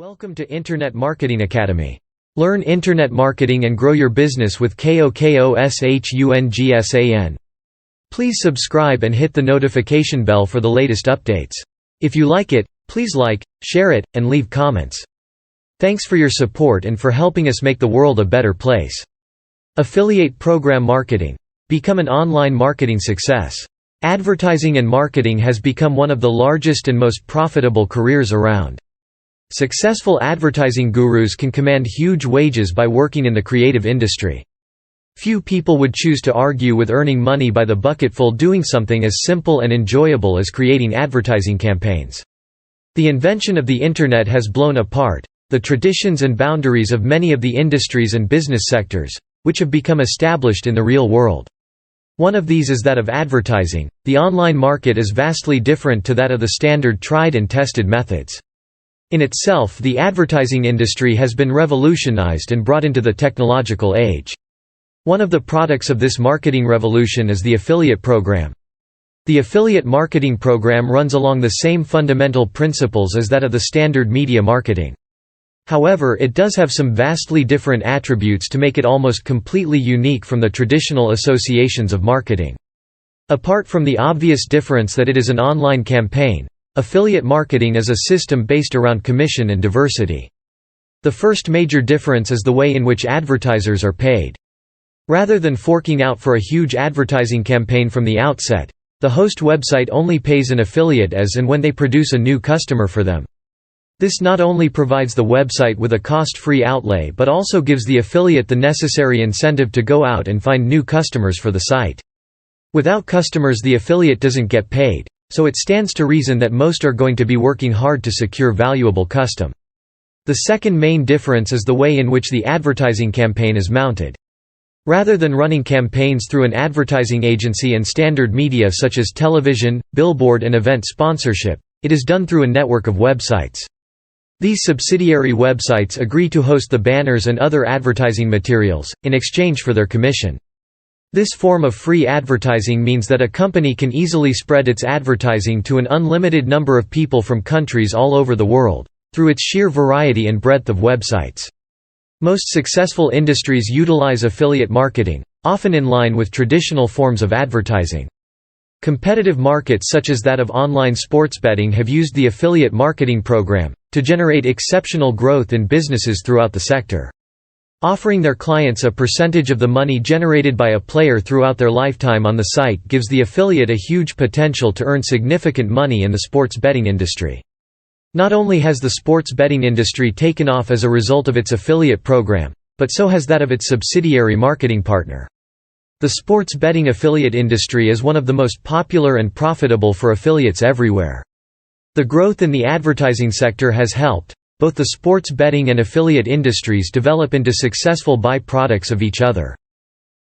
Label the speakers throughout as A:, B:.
A: Welcome to Internet Marketing Academy. Learn internet marketing and grow your business with KOKOSHUNGSAN. Please subscribe and hit the notification bell for the latest updates. If you like it, please like, share it, and leave comments. Thanks for your support and for helping us make the world a better place. Affiliate program marketing. Become an online marketing success. Advertising and marketing has become one of the largest and most profitable careers around. Successful advertising gurus can command huge wages by working in the creative industry. Few people would choose to argue with earning money by the bucketful doing something as simple and enjoyable as creating advertising campaigns. The invention of the Internet has blown apart the traditions and boundaries of many of the industries and business sectors, which have become established in the real world. One of these is that of advertising. The online market is vastly different to that of the standard tried and tested methods. In itself, the advertising industry has been revolutionized and brought into the technological age. One of the products of this marketing revolution is the affiliate program. The affiliate marketing program runs along the same fundamental principles as that of the standard media marketing. However, it does have some vastly different attributes to make it almost completely unique from the traditional associations of marketing. Apart from the obvious difference that it is an online campaign, affiliate marketing is a system based around commission and diversity. The first major difference is the way in which advertisers are paid. Rather than forking out for a huge advertising campaign from the outset, the host website only pays an affiliate as and when they produce a new customer for them. This not only provides the website with a cost-free outlay but also gives the affiliate the necessary incentive to go out and find new customers for the site. Without customers, the affiliate doesn't get paid. So it stands to reason that most are going to be working hard to secure valuable custom. The second main difference is the way in which the advertising campaign is mounted. Rather than running campaigns through an advertising agency and standard media such as television, billboard and event sponsorship, it is done through a network of websites. These subsidiary websites agree to host the banners and other advertising materials, in exchange for their commission. This form of free advertising means that a company can easily spread its advertising to an unlimited number of people from countries all over the world, through its sheer variety and breadth of websites. Most successful industries utilize affiliate marketing, often in line with traditional forms of advertising. Competitive markets such as that of online sports betting have used the affiliate marketing program to generate exceptional growth in businesses throughout the sector. Offering their clients a percentage of the money generated by a player throughout their lifetime on the site gives the affiliate a huge potential to earn significant money in the sports betting industry. Not only has the sports betting industry taken off as a result of its affiliate program, but so has that of its subsidiary marketing partner. The sports betting affiliate industry is one of the most popular and profitable for affiliates everywhere. The growth in the advertising sector has helped both the sports betting and affiliate industries develop into successful by-products of each other.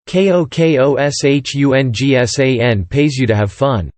A: KOKOSHUNGSAN pays you to have fun.